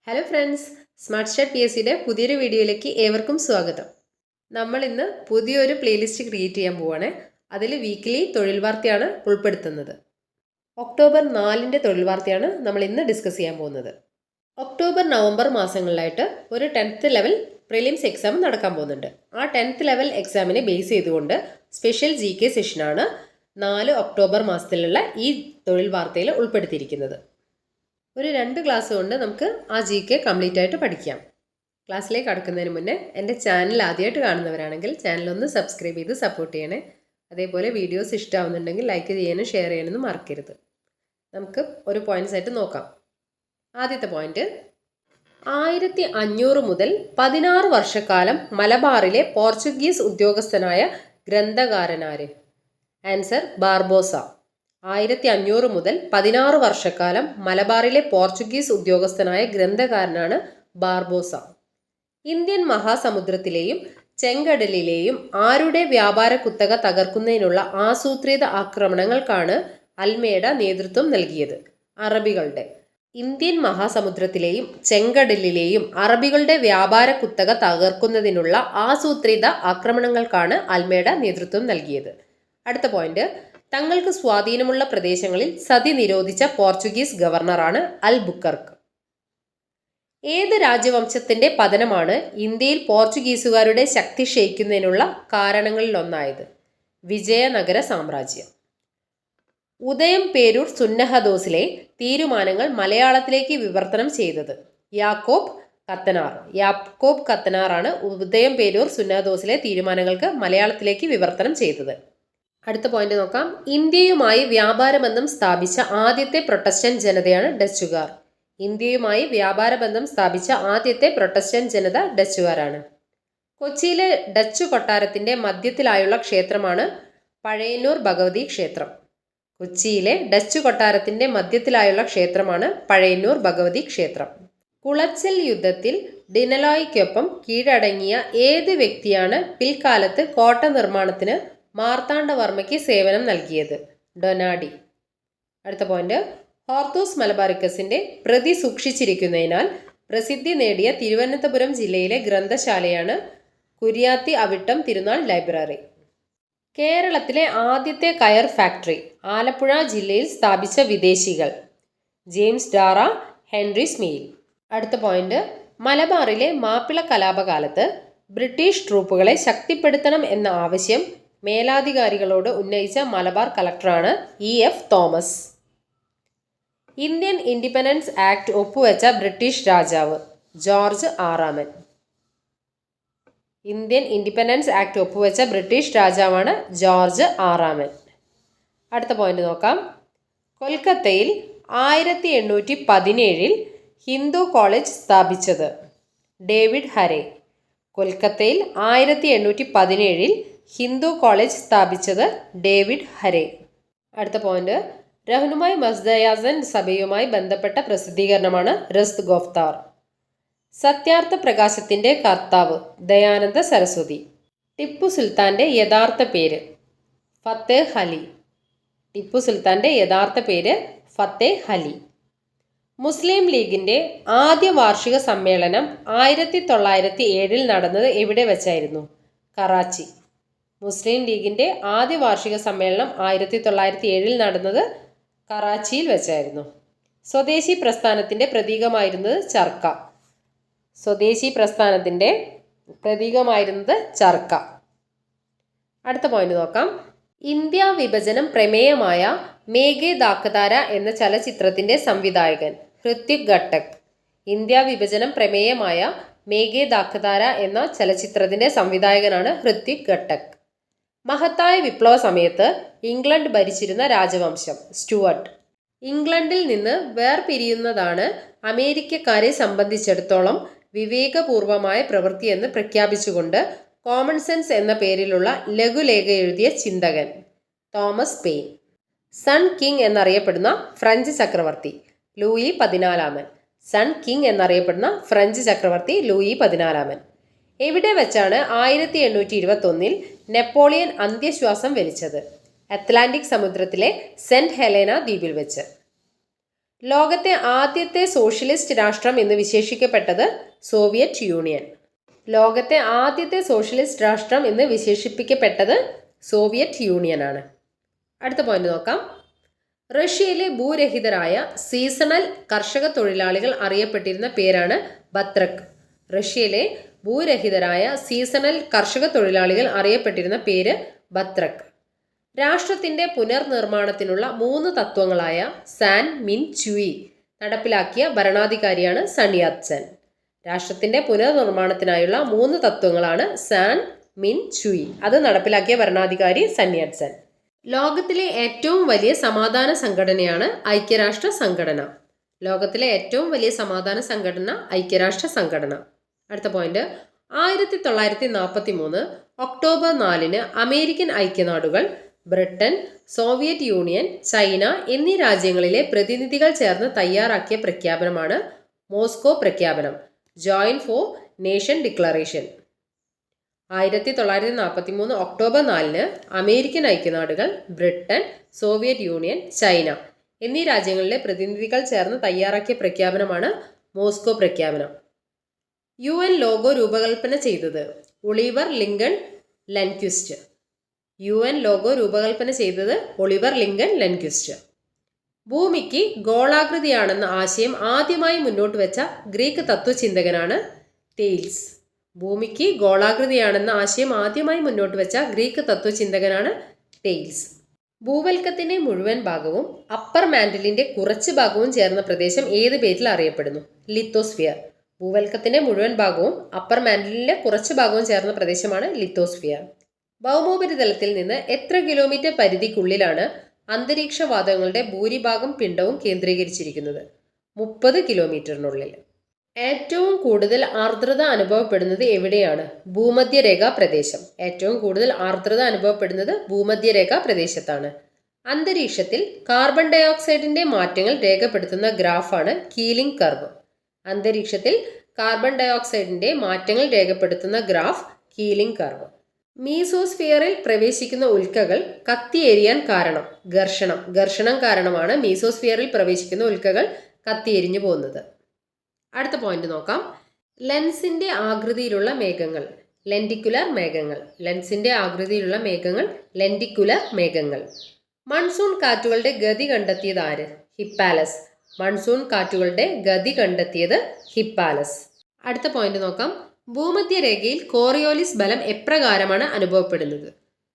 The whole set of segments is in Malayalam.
ഹലോ ഫ്രണ്ട്സ്, സ്മാർട്ട് സ്റ്റാർട്ട് PSCയുടെ പുതിയൊരു വീഡിയോയിലേക്ക് ഏവർക്കും സ്വാഗതം. നമ്മൾ ഇന്ന് പുതിയൊരു പ്ലേലിസ്റ്റ് ക്രിയേറ്റ് ചെയ്യാൻ പോവുകയാണ്. അതിൽ വീക്കിലി തൊഴിൽ വാർത്തയാണ് ഉൾപ്പെടുത്തുന്നത്. ഒക്ടോബർ 4 തൊഴിൽ വാർത്തയാണ് നമ്മൾ ഇന്ന് ഡിസ്കസ് ചെയ്യാൻ പോകുന്നത്. ഒക്ടോബർ നവംബർ മാസങ്ങളിലായിട്ട് ഒരു 10th ലെവൽ പ്രിലിംസ് എക്സാം നടക്കാൻ പോകുന്നുണ്ട്. ആ 10th ലെവൽ എക്സാമിനെ ബേസ് ചെയ്തുകൊണ്ട് സ്പെഷ്യൽ GK സെഷനാണ് 4 ഒക്ടോബർ മാസത്തിലുള്ള ഈ തൊഴിൽ വാർത്തയിൽ ഉൾപ്പെടുത്തിയിരിക്കുന്നത്. ഒരു 2 ക്ലാസ് കൊണ്ട് നമുക്ക് ആ GK കംപ്ലീറ്റ് ആയിട്ട് പഠിക്കാം. ക്ലാസ്സിലേക്ക് കടക്കുന്നതിന് മുന്നേ എൻ്റെ ചാനൽ ആദ്യമായിട്ട് കാണുന്നവരാണെങ്കിൽ ചാനലൊന്ന് സബ്സ്ക്രൈബ് ചെയ്ത് സപ്പോർട്ട് ചെയ്യണേ. അതേപോലെ വീഡിയോസ് ഇഷ്ടമാവുന്നുണ്ടെങ്കിൽ ലൈക്ക് ചെയ്യാനും ഷെയർ ചെയ്യാനൊന്നും മറക്കരുത്. നമുക്ക് ഒരു പോയിന്റ്സ് ആയിട്ട് നോക്കാം. ആദ്യത്തെ പോയിന്റ്, 1500 മുതൽ 16 വർഷക്കാലം മലബാറിലെ പോർച്ചുഗീസ് ഉദ്യോഗസ്ഥനായ ഗ്രന്ഥകാരനാര്? Answer Barbosa. 1500 മുതൽ 16 വർഷക്കാലം മലബാറിലെ പോർച്ചുഗീസ് ഉദ്യോഗസ്ഥനായ ഗ്രന്ഥകാരനാണ് ബാർബോസ. ഇന്ത്യൻ മഹാസമുദ്രത്തിലെയും ചെങ്കടലിലെയും ആരുടെ വ്യാപാര കുത്തക തകർക്കുന്നതിനുള്ള ആസൂത്രിത ആക്രമണങ്ങൾക്കാണ് അൽമേഡ നേതൃത്വം നൽകിയത്? അറബികളുടെ. ഇന്ത്യൻ മഹാസമുദ്രത്തിലെയും ചെങ്കടലിലെയും അറബികളുടെ വ്യാപാര കുത്തക തകർക്കുന്നതിനുള്ള ആസൂത്രിത ആക്രമണങ്ങൾക്കാണ് അൽമേഡ നേതൃത്വം നൽകിയത്. അടുത്ത പോയിന്റ്, തങ്ങൾക്ക് സ്വാധീനമുള്ള പ്രദേശങ്ങളിൽ സതി നിരോധിച്ച പോർച്ചുഗീസ് ഗവർണറാണ് അൽബുക്കർക്ക്. ഏത് രാജവംശത്തിന്റെ പതനമാണ് ഇന്ത്യയിൽ പോർച്ചുഗീസുകാരുടെ ശക്തി ക്ഷയിക്കുന്നതിനുള്ള കാരണങ്ങളിലൊന്നായത്? വിജയനഗര സാമ്രാജ്യം. ഉദയം പേരൂർ സുന്നഹദോസിലെ തീരുമാനങ്ങൾ മലയാളത്തിലേക്ക് വിവർത്തനം ചെയ്തത്? യാക്കോബ് കത്തനാർ. യാക്കോബ് കത്തനാറാണ് ഉദയം പേരൂർ സുന്നഹദോസിലെ തീരുമാനങ്ങൾക്ക് മലയാളത്തിലേക്ക് വിവർത്തനം ചെയ്തത്. അടുത്ത പോയിന്റ് നോക്കാം. ഇന്ത്യയുമായി വ്യാപാരബന്ധം സ്ഥാപിച്ച ആദ്യത്തെ പ്രൊട്ടസ്റ്റന്റ് ജനതയാണ് ഡച്ചുകാർ. ഇന്ത്യയുമായി വ്യാപാരബന്ധം സ്ഥാപിച്ച ആദ്യത്തെ പ്രൊട്ടസ്റ്റന്റ് ജനത ഡച്ചുകാരാണ്. കൊച്ചിയിലെ ഡച്ചു കൊട്ടാരത്തിന്റെ മധ്യത്തിലായുള്ള ക്ഷേത്രമാണ് പഴയന്നൂർ ഭഗവതി ക്ഷേത്രം. കൊച്ചിയിലെ ഡച്ചു കൊട്ടാരത്തിന്റെ മധ്യത്തിലായുള്ള ക്ഷേത്രമാണ് പഴയന്നൂർ ഭഗവതി ക്ഷേത്രം. കുളച്ചൽ യുദ്ധത്തിൽ ഡിനലോയ്ക്കൊപ്പം കീഴടങ്ങിയ ഏത് വ്യക്തിയാണ് പിൽക്കാലത്ത് കോട്ട നിർമ്മാണത്തിന് മാർത്താണ്ഡവർമ്മയ്ക്ക് സേവനം നൽകിയത്? ഡൊനാഡി. അടുത്ത പോയിന്റ്, ഹോർത്തൂസ് മലബാറിക്കസിന്റെ പ്രതി സൂക്ഷിച്ചിരിക്കുന്നതിനാൽ പ്രസിദ്ധി നേടിയ തിരുവനന്തപുരം ജില്ലയിലെ ഗ്രന്ഥശാലയാണ് കുര്യാത്തി അവിട്ടം തിരുനാൾ ലൈബ്രറി. കേരളത്തിലെ ആദ്യത്തെ കയർ ഫാക്ടറി ആലപ്പുഴ ജില്ലയിൽ സ്ഥാപിച്ച വിദേശികൾ? James Darragh, Henry Smail. അടുത്ത പോയിന്റ്, മലബാറിലെ മാപ്പിള കലാപകാലത്ത് ബ്രിട്ടീഷ് ട്രൂപ്പുകളെ ശക്തിപ്പെടുത്തണം എന്ന ആവശ്യം മേലാധികാരികളോട് ഉന്നയിച്ച മലബാർ കളക്ടറാണ് EF Thomas. Indian independence act ഒപ്പുവെച്ച ബ്രിട്ടീഷ് രാജാവ്? ജോർജ് ആറാമൻ. ഇന്ത്യൻ ഇൻഡിപെൻഡൻസ് ആക്ട് ഒപ്പുവെച്ച ബ്രിട്ടീഷ് രാജാവാണ് ജോർജ് ആറാമൻ. അടുത്ത പോയിന്റ് നോക്കാം. കൊൽക്കത്തയിൽ 1817 ഹിന്ദു കോളേജ് സ്ഥാപിച്ചത്? David Hare. കൊൽക്കത്തയിൽ 1817 ഹിന്ദു കോളേജ് സ്ഥാപിച്ചത് ഡേവിഡ് ഹരെ. അടുത്ത പോയിന്റ്, രഹ്നുമായി മസ്ദയാസൻ സഭയുമായി ബന്ധപ്പെട്ട പ്രസിദ്ധീകരണമാണ് റസ്ത് ഗോഫ്താർ. സത്യാർത്ഥ പ്രകാശത്തിന്റെ കർത്താവ്? ദയാനന്ദ സരസ്വതി. ടിപ്പു സുൽത്താന്റെ യഥാർത്ഥ പേര്? ഫത്തേഹ് അലി. ടിപ്പു സുൽത്താന്റെ യഥാർത്ഥ പേര് ഫത്തേഹ് അലി. മുസ്ലിം ലീഗിന്റെ ആദ്യ വാർഷിക സമ്മേളനം 1907 നടന്നത് എവിടെ വെച്ചായിരുന്നു? കറാച്ചി. മുസ്ലിം ലീഗിന്റെ ആദ്യ വാർഷിക സമ്മേളനം 1907 നടന്നത് കറാച്ചിയിൽ വെച്ചായിരുന്നു. സ്വദേശി പ്രസ്ഥാനത്തിന്റെ പ്രതീകമായിരുന്നത് ചർക്ക. സ്വദേശി പ്രസ്ഥാനത്തിന്റെ പ്രതീകമായിരുന്നത് ചർക്ക. അടുത്ത പോയിന്റ് നോക്കാം. ഇന്ത്യ വിഭജനം പ്രമേയമായ മേഘേ ദാക്കതാര എന്ന ചലച്ചിത്രത്തിന്റെ സംവിധായകൻ? ഹൃത്വിക് ഘട്ടക്. ഇന്ത്യ വിഭജനം പ്രമേയമായ മേഘേ ദാക്കതാര എന്ന ചലച്ചിത്രത്തിന്റെ സംവിധായകനാണ് ഹൃത്വിക് ഘട്ടക്. മഹത്തായ വിപ്ലവ സമയത്ത് ഇംഗ്ലണ്ട് ഭരിച്ചിരുന്ന രാജവംശം? സ്റ്റുവർട്ട്. ഇംഗ്ലണ്ടിൽ നിന്ന് വേർപിരിയുന്നതാണ് അമേരിക്കക്കാരെ സംബന്ധിച്ചിടത്തോളം വിവേകപൂർവമായ പ്രവൃത്തിയെന്ന് പ്രഖ്യാപിച്ചുകൊണ്ട് കോമൺ സെൻസ് എന്ന പേരിലുള്ള ലഘുലേഖ എഴുതിയ ചിന്തകൻ? Thomas Paine. സൺ കിങ് എന്നറിയപ്പെടുന്ന ഫ്രഞ്ച് ചക്രവർത്തി? ലൂയി 14. സൺ കിങ് എന്നറിയപ്പെടുന്ന ഫ്രഞ്ച് ചക്രവർത്തി ലൂയി 14. എവിടെ വെച്ചാണ് 1821 നെപ്പോളിയൻ അന്ത്യശ്വാസം വലിച്ചത്? അറ്റ്ലാന്റിക് സമുദ്രത്തിലെ സെന്റ് ഹെലേന ദ്വീപിൽ വെച്ച്. ലോകത്തെ ആദ്യത്തെ സോഷ്യലിസ്റ്റ് രാഷ്ട്രം എന്ന് വിശേഷിക്കപ്പെട്ടത് സോവിയറ്റ് യൂണിയൻ. ലോകത്തെ ആദ്യത്തെ സോഷ്യലിസ്റ്റ് രാഷ്ട്രം എന്ന് വിശേഷിപ്പിക്കപ്പെട്ടത് സോവിയറ്റ് യൂണിയനാണ്. അടുത്ത പോയിന്റ് നോക്കാം. റഷ്യയിലെ ഭൂരഹിതരായ സീസണൽ കർഷക തൊഴിലാളികൾ അറിയപ്പെട്ടിരുന്ന പേരാണ് ബത്രക്. റഷ്യയിലെ ഭൂരഹിതരായ സീസണൽ കർഷക തൊഴിലാളികൾ അറിയപ്പെട്ടിരുന്ന പേര് ബത്രക്. രാഷ്ട്രത്തിന്റെ പുനർനിർമ്മാണത്തിനുള്ള 3 തത്വങ്ങളായ സാൻ മിൻ ച്യൂയി നടപ്പിലാക്കിയ ഭരണാധികാരിയാണ് സൺ യാത് സെൻ. രാഷ്ട്രത്തിന്റെ പുനർനിർമ്മാണത്തിനായുള്ള 3 തത്വങ്ങളാണ് സാൻ മിൻ ച്യൂയി. അത് നടപ്പിലാക്കിയ ഭരണാധികാരി സൺ യാത് സെൻ. ലോകത്തിലെ ഏറ്റവും വലിയ സമാധാന സംഘടനയാണ് ഐക്യരാഷ്ട്ര സംഘടന. ലോകത്തിലെ ഏറ്റവും വലിയ സമാധാന സംഘടന ഐക്യരാഷ്ട്ര സംഘടന. അടുത്ത പോയിന്റ്. 1943 ഒക്ടോബർ 4 അമേരിക്കൻ ഐക്യനാടുകൾ, ബ്രിട്ടൻ, സോവിയറ്റ് യൂണിയൻ, ചൈന എന്നീ രാജ്യങ്ങളിലെ പ്രതിനിധികൾ ചേർന്ന് തയ്യാറാക്കിയ പ്രഖ്യാപനമാണ് മോസ്കോ പ്രഖ്യാപനം, joint four nation declaration. 1943 October 4 American ഐക്യനാടുകൾ, ബ്രിട്ടൻ, സോവിയറ്റ് യൂണിയൻ, ചൈന എന്നീ രാജ്യങ്ങളിലെ പ്രതിനിധികൾ ചേർന്ന് തയ്യാറാക്കിയ പ്രഖ്യാപനമാണ് മോസ്കോ പ്രഖ്യാപനം. UN ലോഗോ രൂപകൽപ്പന ചെയ്തത് ഒളിവർ ലിങ്കൺ ലെൻക്വിസ്റ്റ്. UN ലോഗോ രൂപകൽപ്പന ചെയ്തത് ഒളിവർ ലിങ്കൺ ലെൻക്വിസ്റ്റ്. ഭൂമിക്ക് ഗോളാകൃതിയാണെന്ന ആശയം ആദ്യമായി മുന്നോട്ട് വെച്ച ഗ്രീക്ക് തത്വചിന്തകനാണ് തെയിൽസ്. ഭൂമിക്ക് ഗോളാകൃതിയാണെന്ന ആശയം ആദ്യമായി മുന്നോട്ട് വെച്ച ഗ്രീക്ക് തത്വചിന്തകനാണ് തെയിൽസ്. ഭൂവൽക്കത്തിന്റെ മുഴുവൻ ഭാഗവും അപ്പർ മാന്റിലിന്റെ കുറച്ച് ഭാഗവും ചേർന്ന പ്രദേശം ഏത് പേരിൽ അറിയപ്പെടുന്നു? ലിത്തോസ്ഫിയർ. ഭൂവൽക്കത്തിന്റെ മുഴുവൻ ഭാഗവും അപ്പർ മാന്റിലിന്റെ കുറച്ച് ഭാഗവും ചേർന്ന പ്രദേശമാണ് ലിത്തോസ്ഫിയർ. ഭൗമോപരിതലത്തിൽ നിന്ന് എത്ര കിലോമീറ്റർ പരിധിക്കുള്ളിലാണ് അന്തരീക്ഷവാതകങ്ങളുടെ ഭൂരിഭാഗം പിണ്ഡവും കേന്ദ്രീകരിച്ചിരിക്കുന്നത്? 30 കിലോമീറ്ററിനുള്ളിൽ. ഏറ്റവും കൂടുതൽ ആർദ്രത അനുഭവപ്പെടുന്നത് എവിടെയാണ്? ഭൂമധ്യരേഖാ പ്രദേശം. ഏറ്റവും കൂടുതൽ ആർദ്രത അനുഭവപ്പെടുന്നത് ഭൂമധ്യരേഖാ പ്രദേശത്താണ്. അന്തരീക്ഷത്തിൽ കാർബൺ ഡൈ ഓക്സൈഡിന്റെ മാറ്റങ്ങൾ രേഖപ്പെടുത്തുന്ന ഗ്രാഫാണ് കീലിംഗ് കർവ്. അന്തരീക്ഷത്തിൽ കാർബൺ ഡൈ ഓക്സൈഡിന്റെ മാറ്റങ്ങൾ രേഖപ്പെടുത്തുന്ന ഗ്രാഫ് കീലിംഗ് കർവ്. മീസോസ്ഫിയറിൽ പ്രവേശിക്കുന്ന ഉൽക്കകൾ കത്തിയെരിയാൻ കാരണം ഘർഷണം കാരണമാണ് മീസോസ്ഫിയറിൽ പ്രവേശിക്കുന്ന ഉൽക്കകൾ കത്തിയെരിഞ്ഞു പോകുന്നത്. അടുത്ത പോയിന്റ് നോക്കാം. ലെൻസിന്റെ ആകൃതിയിലുള്ള മേഘങ്ങൾ ലെൻഡിക്കുലർ മേഘങ്ങൾ. ലെൻസിന്റെ ആകൃതിയിലുള്ള മേഘങ്ങൾ ലെൻഡിക്കുലർ മേഘങ്ങൾ. മൺസൂൺ കാറ്റുകളുടെ ഗതി കണ്ടെത്തിയത് ആര്? ഹിപ്പാലസ്. മൺസൂൺ കാറ്റുകളുടെ ഗതി കണ്ടെത്തിയത് ഹിപ്പാലസ്. അടുത്ത പോയിന്റ് നോക്കാം. ഭൂമധ്യരേഖയിൽ കോറിയോലിസ് ബലം എപ്രകാരമാണ് അനുഭവപ്പെടുന്നത്?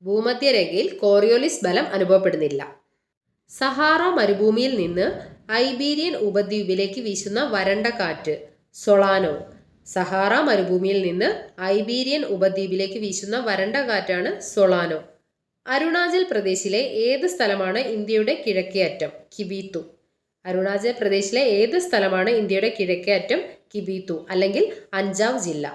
ഭൂമധ്യരേഖയിൽ കോറിയോലിസ് ബലം അനുഭവപ്പെടുന്നില്ല. സഹാറ മരുഭൂമിയിൽ നിന്ന് ഐബീരിയൻ ഉപദ്വീപിലേക്ക് വീശുന്ന വരണ്ട കാറ്റ് സൊളാനോ. സഹാറ മരുഭൂമിയിൽ നിന്ന് ഐബീരിയൻ ഉപദ്വീപിലേക്ക് വീശുന്ന വരണ്ട കാറ്റാണ് സൊളാനോ. അരുണാചൽ പ്രദേശിലെ ഏത് സ്ഥലമാണ് ഇന്ത്യയുടെ കിഴക്കേ അറ്റം? കിബീതു. അരുണാചൽ പ്രദേശിലെ ഏത് സ്ഥലമാണ് ഇന്ത്യയുടെ കിഴക്കേ അറ്റം? കിബീതു അല്ലെങ്കിൽ അഞ്ചാവ് ജില്ല.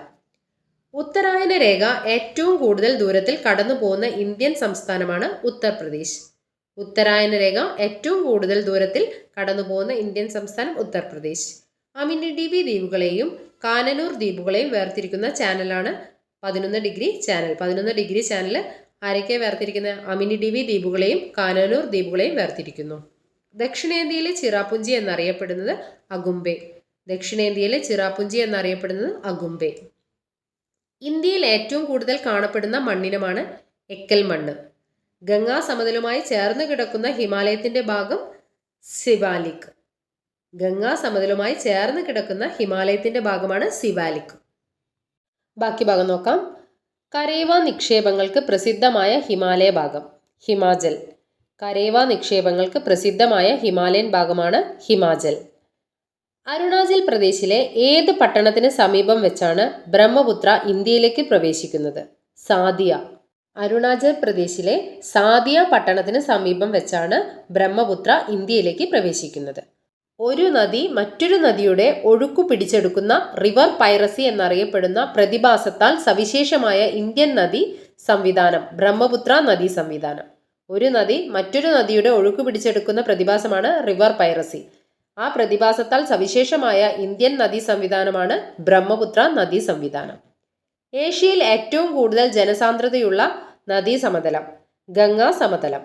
ഉത്തരായന രേഖ ഏറ്റവും കൂടുതൽ ദൂരത്തിൽ കടന്നു പോകുന്ന ഇന്ത്യൻ സംസ്ഥാനമാണ് ഉത്തർപ്രദേശ്. ഉത്തരായന രേഖ ഏറ്റവും കൂടുതൽ ദൂരത്തിൽ കടന്നു പോകുന്ന ഇന്ത്യൻ സംസ്ഥാനം ഉത്തർപ്രദേശ്. അമിനിഡിബി ദ്വീപുകളെയും കാനനൂർ ദ്വീപുകളെയും വേർതിരിക്കുന്ന ചാനലാണ് 11 ഡിഗ്രി ചാനൽ. 11 ഡിഗ്രി ചാനൽ ആരൊക്കെ വേർതിരിക്കുന്ന? അമിനിഡിബി ദ്വീപുകളെയും കാനനൂർ ദ്വീപുകളെയും വേർതിരിക്കുന്നു. ദക്ഷിണേന്ത്യയിലെ ചിറാപുഞ്ചി എന്നറിയപ്പെടുന്നത് അഗുംബെ. ദക്ഷിണേന്ത്യയിലെ ചിറാപുഞ്ചി എന്നറിയപ്പെടുന്നത് അഗുംബെ. ഇന്ത്യയിൽ ഏറ്റവും കൂടുതൽ കാണപ്പെടുന്ന മണ്ണിനമാണ് എക്കൽ മണ്ണ്. ഗംഗാ സമതലുമായി ചേർന്ന് കിടക്കുന്ന ഹിമാലയത്തിന്റെ ഭാഗം സിവാലിക്. ഗംഗാ സമതലുമായി ചേർന്ന് കിടക്കുന്ന ഹിമാലയത്തിന്റെ ഭാഗമാണ് സിവാലിക്. ബാക്കി ഭാഗം നോക്കാം. കരേവ നിക്ഷേപങ്ങൾക്ക് പ്രസിദ്ധമായ ഹിമാലയ ഭാഗം ഹിമാചൽ. കരേവ നിക്ഷേപങ്ങൾക്ക് പ്രസിദ്ധമായ ഹിമാലയൻ ഭാഗമാണ് ഹിമാചൽ. അരുണാചൽ പ്രദേശിലെ ഏത് പട്ടണത്തിന് സമീപം വെച്ചാണ് ബ്രഹ്മപുത്ര ഇന്ത്യയിലേക്ക് പ്രവേശിക്കുന്നത്? സാദിയ. അരുണാചൽ പ്രദേശിലെ സാദിയ പട്ടണത്തിന് സമീപം വെച്ചാണ് ബ്രഹ്മപുത്ര ഇന്ത്യയിലേക്ക് പ്രവേശിക്കുന്നത്. ഒരു നദി മറ്റൊരു നദിയുടെ ഒഴുക്കു പിടിച്ചെടുക്കുന്ന റിവർ പൈറസി എന്നറിയപ്പെടുന്ന പ്രതിഭാസത്താൽ സവിശേഷമായ ഇന്ത്യൻ നദി സംവിധാനം ബ്രഹ്മപുത്ര നദീ സംവിധാനം. ഒരു നദി മറ്റൊരു നദിയുടെ ഒഴുക്കു പിടിച്ചെടുക്കുന്ന പ്രതിഭാസമാണ് റിവർ പൈറസി. ആ പ്രതിഭാസത്താൽ സവിശേഷമായ ഇന്ത്യൻ നദീ സംവിധാനമാണ് ബ്രഹ്മപുത്ര നദീ സംവിധാനം. ഏഷ്യയിൽ ഏറ്റവും കൂടുതൽ ജനസാന്ദ്രതയുള്ള നദീ സമതലം ഗംഗാ സമതലം.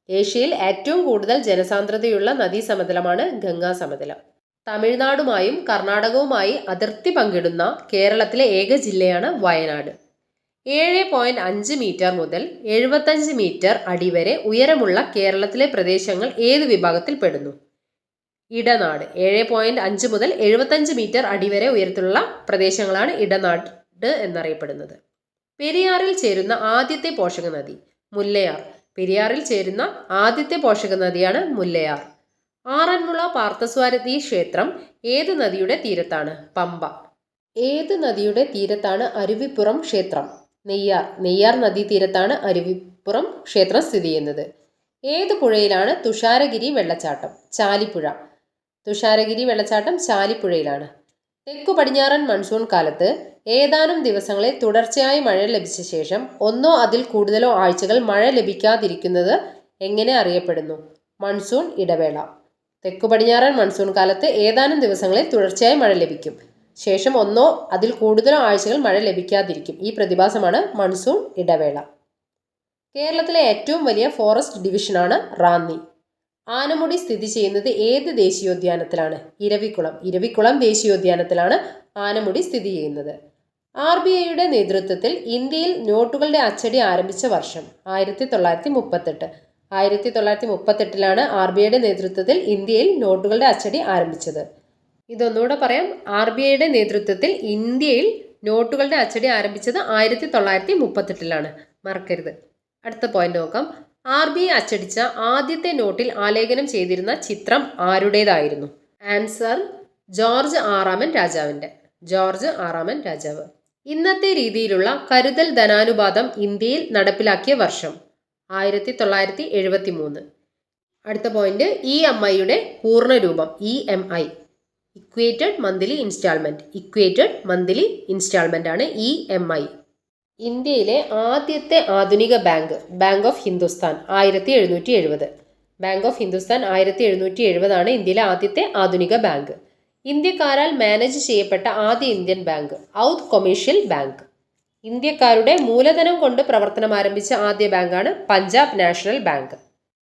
ഏഷ്യയിൽ ഏറ്റവും കൂടുതൽ ജനസാന്ദ്രതയുള്ള നദീസമതലമാണ് ഗംഗാ സമതലം. തമിഴ്നാടുമായും കർണാടകവുമായി അതിർത്തി പങ്കിടുന്ന കേരളത്തിലെ ഏക ജില്ലയാണ് വയനാട്. 7.5 മീറ്റർ മുതൽ 75 മീറ്റർ അടി വരെ ഉയരമുള്ള കേരളത്തിലെ പ്രദേശങ്ങൾ ഏത് വിഭാഗത്തിൽ പെടുന്നു? ഇടനാട്. 7.5 മുതൽ 75 മീറ്റർ അടി വരെ ഉയരത്തിലുള്ള പ്രദേശങ്ങളാണ് ഇടനാട് എന്നറിയപ്പെടുന്നത്. പെരിയാറിൽ ചേരുന്ന ആദ്യത്തെ പോഷക നദി? മുല്ലയാർ. പെരിയാറിൽ ചേരുന്ന ആദ്യത്തെ പോഷക നദിയാണ് മുല്ലയാർ. ആറന്മുള പാർത്ഥസാരഥി ക്ഷേത്രം ഏത് നദിയുടെ തീരത്താണ്? പമ്പ. ഏത് നദിയുടെ തീരത്താണ് അരുവിപ്പുറം ക്ഷേത്രം? നെയ്യാർ. നെയ്യാർ നദീതീരത്താണ് അരുവിപ്പുറം ക്ഷേത്രം സ്ഥിതി ചെയ്യുന്നത്. ഏത് പുഴയിലാണ് തുഷാരഗിരി വെള്ളച്ചാട്ടം? ചാലിപ്പുഴ. തുഷാരഗിരി വെള്ളച്ചാട്ടം ചാലിപ്പുഴയിലാണ്. തെക്കു പടിഞ്ഞാറൻ മൺസൂൺ കാലത്ത് ഏതാനും ദിവസങ്ങളിൽ തുടർച്ചയായി മഴ ലഭിച്ച ശേഷം ഒന്നോ അതിൽ കൂടുതലോ ആഴ്ചകൾ മഴ ലഭിക്കാതിരിക്കുന്നത് എങ്ങനെ അറിയപ്പെടുന്നു? മൺസൂൺ ഇടവേള. തെക്കു പടിഞ്ഞാറൻ മൺസൂൺ കാലത്ത് ഏതാനും ദിവസങ്ങളിൽ തുടർച്ചയായി മഴ ലഭിക്കും. ശേഷം ഒന്നോ അതിൽ കൂടുതലോ ആഴ്ചകൾ മഴ ലഭിക്കാതിരിക്കും. ഈ പ്രതിഭാസമാണ് മൺസൂൺ ഇടവേള. കേരളത്തിലെ ഏറ്റവും വലിയ ഫോറസ്റ്റ് ഡിവിഷനാണ് റാന്നി. ആനമുടി സ്ഥിതി ചെയ്യുന്നത് ഏത് ദേശീയോദ്യാനത്തിലാണ്? ഇരവിക്കുളം. ഇരവിക്കുളം ദേശീയോദ്യാനത്തിലാണ് ആനമുടി സ്ഥിതി ചെയ്യുന്നത്. RBIയുടെ നേതൃത്വത്തിൽ ഇന്ത്യയിൽ നോട്ടുകളുടെ അച്ചടി ആരംഭിച്ച വർഷം? 1938. 1938 RBIയുടെ നേതൃത്വത്തിൽ ഇന്ത്യയിൽ നോട്ടുകളുടെ അച്ചടി ആരംഭിച്ചത്. ഇതൊന്നുകൂടെ പറയാം. RBIയുടെ നേതൃത്വത്തിൽ ഇന്ത്യയിൽ നോട്ടുകളുടെ അച്ചടി ആരംഭിച്ചത് 1938 മറക്കരുത്. അടുത്ത പോയിന്റ് നോക്കാം. RBI അച്ചടിച്ച ആദ്യത്തെ നോട്ടിൽ ആലേഖനം ചെയ്തിരുന്ന ചിത്രം ആരുടേതായിരുന്നു? ആൻസർ ജോർജ് ആറാമൻ രാജാവിൻ്റെ. ജോർജ് ആറാമൻ രാജാവ്. ഇന്നത്തെ രീതിയിലുള്ള കരുതൽ ധനാനുപാതം ഇന്ത്യയിൽ നടപ്പിലാക്കിയ വർഷം? 1973. അടുത്ത പോയിന്റ് EMIയുടെ പൂർണ്ണരൂപം? EMI equated monthly instalment. Equated monthly instalment ആണ് EMI. ഇന്ത്യയിലെ ആദ്യത്തെ ആധുനിക bank? Bank of Hindustan. 1770. Bank of Hindustan 1770 ഇന്ത്യയിലെ ആദ്യത്തെ ആധുനിക ബാങ്ക്. ഇന്ത്യക്കാരാൽ മാനേജ് ചെയ്യപ്പെട്ട ആദ്യ Indian bank? Oudh commercial bank. ഇന്ത്യക്കാരുടെ മൂലധനം കൊണ്ട് പ്രവർത്തനം ആരംഭിച്ച ആദ്യ ബാങ്കാണ് പഞ്ചാബ് നാഷണൽ ബാങ്ക്.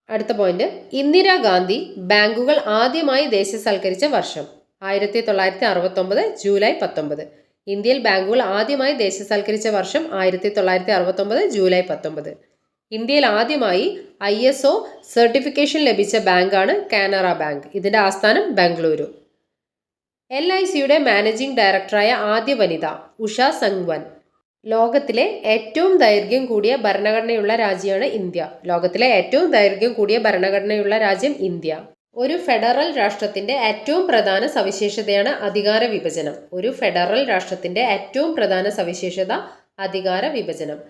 അടുത്ത പോയിന്റ്. ഇന്ദിരാഗാന്ധി ബാങ്കുകൾ ആദ്യമായി ദേശസൽക്കരിച്ച വർഷം? 1969 ജൂലൈ 19. ഇന്ത്യയിൽ ബാങ്കുകൾ ആദ്യമായി ദേശസൽക്കരിച്ച വർഷം 1969 ജൂലൈ 19. ഇന്ത്യയിൽ ആദ്യമായി ISO സർട്ടിഫിക്കേഷൻ ലഭിച്ച ബാങ്കാണ് കാനറ ബാങ്ക്. ഇതിൻ്റെ ആസ്ഥാനം ബംഗളൂരു. LICയുടെ മാനേജിംഗ് ഡയറക്ടറായ ആദ്യ വനിത? ഉഷ സംഗ്വൻ. ലോകത്തിലെ ഏറ്റവും ദൈർഘ്യം കൂടിയ ഭരണഘടനയുള്ള രാജ്യമാണ് ഇന്ത്യ. ലോകത്തിലെ ഏറ്റവും ദൈർഘ്യം കൂടിയ ഭരണഘടനയുള്ള രാജ്യം ഇന്ത്യ. ഒരു ഫെഡറൽ രാഷ്ട്രത്തിന്റെ ഏറ്റവും പ്രധാന സവിശേഷതയാണ് അധികാര വിഭജനം. ഒരു ഫെഡറൽ രാഷ്ട്രത്തിന്റെ ഏറ്റവും പ്രധാന സവിശേഷത അധികാര വിഭജനം.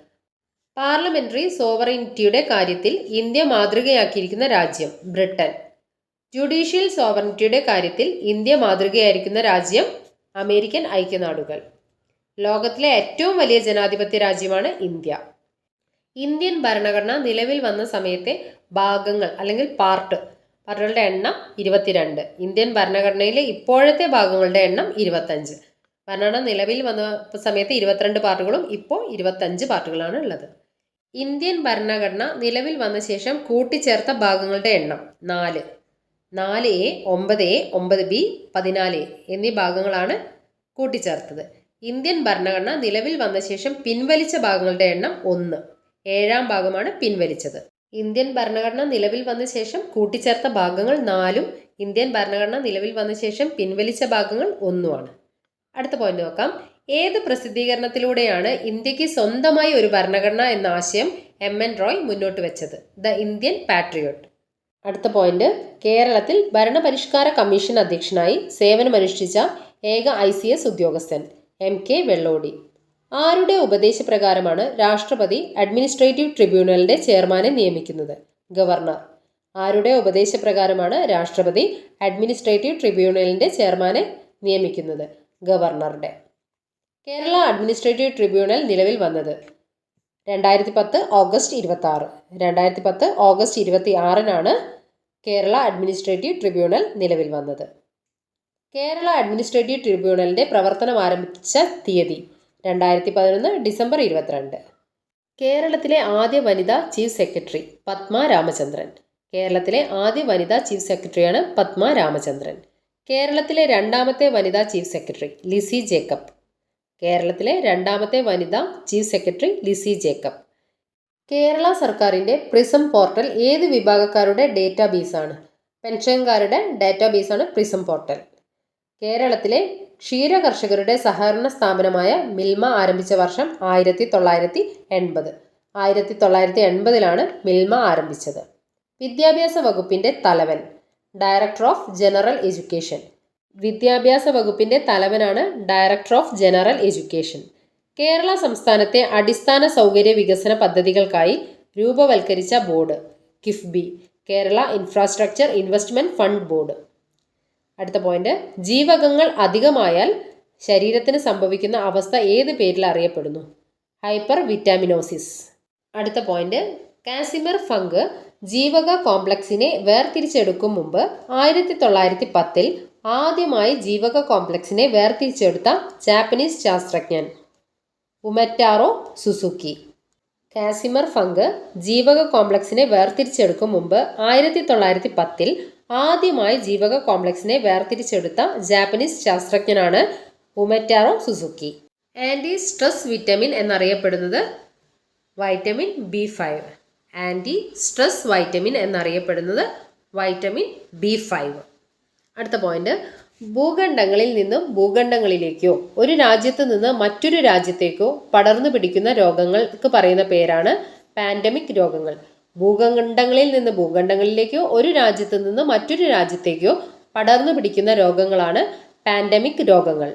പാർലമെന്ററി സോവറിനിറ്റിയുടെ കാര്യത്തിൽ ഇന്ത്യ മാതൃകയാക്കിയിരിക്കുന്ന രാജ്യം? ബ്രിട്ടൻ. ജുഡീഷ്യൽ സോവറിനിറ്റിയുടെ കാര്യത്തിൽ ഇന്ത്യ മാതൃകയായിരിക്കുന്ന രാജ്യം? അമേരിക്കൻ ഐക്യനാടുകൾ. ലോകത്തിലെ ഏറ്റവും വലിയ ജനാധിപത്യ രാജ്യമാണ് ഇന്ത്യ. ഇന്ത്യൻ ഭരണഘടന നിലവിൽ വന്ന സമയത്തെ ഭാഗങ്ങൾ അല്ലെങ്കിൽ പാർട്ടുകളുടെ എണ്ണം 22. ഇന്ത്യൻ ഭരണഘടനയിലെ ഇപ്പോഴത്തെ ഭാഗങ്ങളുടെ എണ്ണം 25. ഭരണഘടന നിലവിൽ വന്ന സമയത്ത് 22 പാർട്ടുകളും ഇപ്പോൾ 25 പാർട്ടുകളാണ് ഉള്ളത്. ഇന്ത്യൻ ഭരണഘടന നിലവിൽ വന്ന ശേഷം കൂട്ടിച്ചേർത്ത ഭാഗങ്ങളുടെ എണ്ണം 4. 4A, 9A, 9B, 14A എന്നീ ഭാഗങ്ങളാണ് കൂട്ടിച്ചേർത്തത്. ഇന്ത്യൻ ഭരണഘടന നിലവിൽ വന്ന ശേഷം പിൻവലിച്ച ഭാഗങ്ങളുടെ എണ്ണം 1. 7ാം ഭാഗമാണ് പിൻവലിച്ചത്. ഇന്ത്യൻ ഭരണഘടന നിലവിൽ വന്ന ശേഷം കൂട്ടിച്ചേർത്ത ഭാഗങ്ങൾ 4ഉം ഇന്ത്യൻ ഭരണഘടന നിലവിൽ വന്ന ശേഷം പിൻവലിച്ച ഭാഗങ്ങൾ 1ഉമാണ്. അടുത്ത പോയിന്റ് നോക്കാം. ഏത് പ്രസിദ്ധീകരണത്തിലൂടെയാണ് ഇന്ത്യക്ക് സ്വന്തമായി ഒരു ഭരണഘടന എന്ന ആശയം MN റോയ് മുന്നോട്ട് വെച്ചത്? The Indian patriot. അടുത്ത പോയിന്റ്. കേരളത്തിൽ ഭരണപരിഷ്കാര കമ്മീഷൻ അധ്യക്ഷനായി സേവനമനുഷ്ഠിച്ച ഏക ICS ഉദ്യോഗസ്ഥൻ? MK വെള്ളോടി. ആരുടെ ഉപദേശപ്രകാരമാണ് രാഷ്ട്രപതി അഡ്മിനിസ്ട്രേറ്റീവ് ട്രിബ്യൂണലിന്റെ ചെയർമാനെ നിയമിക്കുന്നത്? ഗവർണർ. ആരുടെ ഉപദേശപ്രകാരമാണ് രാഷ്ട്രപതി അഡ്മിനിസ്ട്രേറ്റീവ് ട്രിബ്യൂണലിന്റെ ചെയർമാനെ നിയമിക്കുന്നത്? ഗവർണറുടെ. കേരള അഡ്മിനിസ്ട്രേറ്റീവ് ട്രിബ്യൂണൽ നിലവിൽ വന്നത്? 2010 August 26. 2010 August 26 Kerala administrative tribunal നിലവിൽ വന്നത്. കേരള അഡ്മിനിസ്ട്രേറ്റീവ് ട്രിബ്യൂണലിന്റെ പ്രവർത്തനം ആരംഭിച്ച തീയതി? 2011 ഡിസംബർ 22. കേരളത്തിലെ ആദ്യ വനിതാ ചീഫ് സെക്രട്ടറി? പത്മ രാമചന്ദ്രൻ. കേരളത്തിലെ ആദ്യ വനിതാ ചീഫ് സെക്രട്ടറിയാണ് പത്മ രാമചന്ദ്രൻ. കേരളത്തിലെ രണ്ടാമത്തെ വനിതാ ചീഫ് സെക്രട്ടറി ലിസി ജേക്കബ്. കേരളത്തിലെ രണ്ടാമത്തെ വനിതാ ചീഫ് സെക്രട്ടറി ലിസി ജേക്കബ്. കേരള സർക്കാരിൻ്റെ പ്രിസം പോർട്ടൽ ഏത് വിഭാഗക്കാരുടെ ഡേറ്റാബേസാണ്? പെൻഷൻകാരുടെ ഡാറ്റാബേസാണ് പ്രിസം പോർട്ടൽ. കേരളത്തിലെ ക്ഷീര കർഷകരുടെ സഹകരണ സ്ഥാപനമായ മിൽമ ആരംഭിച്ച വർഷം 1980. 1980 മിൽമ ആരംഭിച്ചത്. വിദ്യാഭ്യാസ വകുപ്പിൻ്റെ തലവൻ ഡയറക്ടർ ഓഫ് ജനറൽ എഡ്യൂക്കേഷൻ. വിദ്യാഭ്യാസ വകുപ്പിൻ്റെ തലവനാണ് director of general education. Kerala സംസ്ഥാനത്തെ അടിസ്ഥാന സൗകര്യ വികസന പദ്ധതികൾക്കായി രൂപവൽക്കരിച്ച board KIIFB, Kerala infrastructure investment fund board. അടുത്ത പോയിന്റ്, ജീവകങ്ങൾ അധികമായാൽ ശരീരത്തിന് സംഭവിക്കുന്ന അവസ്ഥ ഏത് പേരിൽ അറിയപ്പെടുന്നു? Hypervitaminosis. അടുത്ത പോയിന്റ്, കാസിമിർ ഫങ്ക് ജീവക കോംപ്ലക്സിനെ വേർതിരിച്ചെടുക്കും മുമ്പ് 1910 ആദ്യമായി ജീവക കോംപ്ലക്സിനെ വേർതിരിച്ചെടുത്ത ജാപ്പനീസ് ശാസ്ത്രജ്ഞൻ ഉമറ്റാറോ സുസുക്കി. കാസിമിർ ഫങ്ക് ജീവക കോംപ്ലക്സിനെ വേർതിരിച്ചെടുക്കും മുമ്പ് 1910 ആദ്യമായി ജീവക കോംപ്ലക്സിനെ വേർതിരിച്ചെടുത്ത ജാപ്പനീസ് ശാസ്ത്രജ്ഞനാണ് Umetaro Suzuki. Anti stress vitamin എന്നറിയപ്പെടുന്നത് vitamin B5. Anti stress vitamin എന്നറിയപ്പെടുന്നത് വൈറ്റമിൻ B5. അടുത്ത പോയിന്റ്, ഭൂഖണ്ഡങ്ങളിൽ നിന്നും ഭൂഖണ്ഡങ്ങളിലേക്കോ ഒരു രാജ്യത്ത് നിന്ന് മറ്റൊരു രാജ്യത്തേക്കോ പടർന്നു പിടിക്കുന്ന രോഗങ്ങൾക്ക് പറയുന്ന പേരാണ് പാൻഡമിക് രോഗങ്ങൾ. ഭൂഖണ്ഡങ്ങളിൽ നിന്ന് ഭൂഖണ്ഡങ്ങളിലേക്കോ ഒരു രാജ്യത്ത് നിന്ന് മറ്റൊരു രാജ്യത്തേക്കോ പടർന്നു പിടിക്കുന്ന രോഗങ്ങളാണ് പാൻഡമിക് രോഗങ്ങൾ.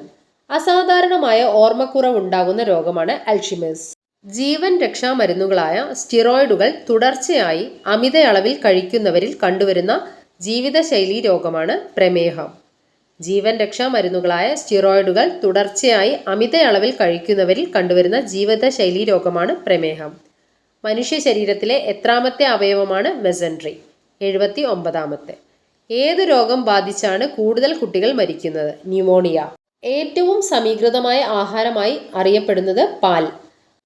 അസാധാരണമായ ഓർമ്മക്കുറവുണ്ടാകുന്ന രോഗമാണ് അൽഷിമേഴ്സ്. ജീവൻ രക്ഷാ മരുന്നുകളായ സ്റ്റിറോയിഡുകൾ തുടർച്ചയായി അമിത അളവിൽ കഴിക്കുന്നവരിൽ കണ്ടുവരുന്ന ജീവിതശൈലീ രോഗമാണ് പ്രമേഹം. ജീവൻ രക്ഷാ മരുന്നുകളായ സ്റ്റിറോയിഡുകൾ തുടർച്ചയായി അമിത അളവിൽ കഴിക്കുന്നവരിൽ കണ്ടുവരുന്ന ജീവിതശൈലീ രോഗമാണ് പ്രമേഹം. മനുഷ്യ ശരീരത്തിലെ എത്രാമത്തെ അവയവമാണ് മെസൻട്രി? 79. ഏത് രോഗം ബാധിച്ചാണ് കൂടുതൽ കുട്ടികൾ മരിക്കുന്നത്? ന്യൂമോണിയ. ഏറ്റവും സമീകൃതമായ ആഹാരമായി അറിയപ്പെടുന്നത് പാൽ.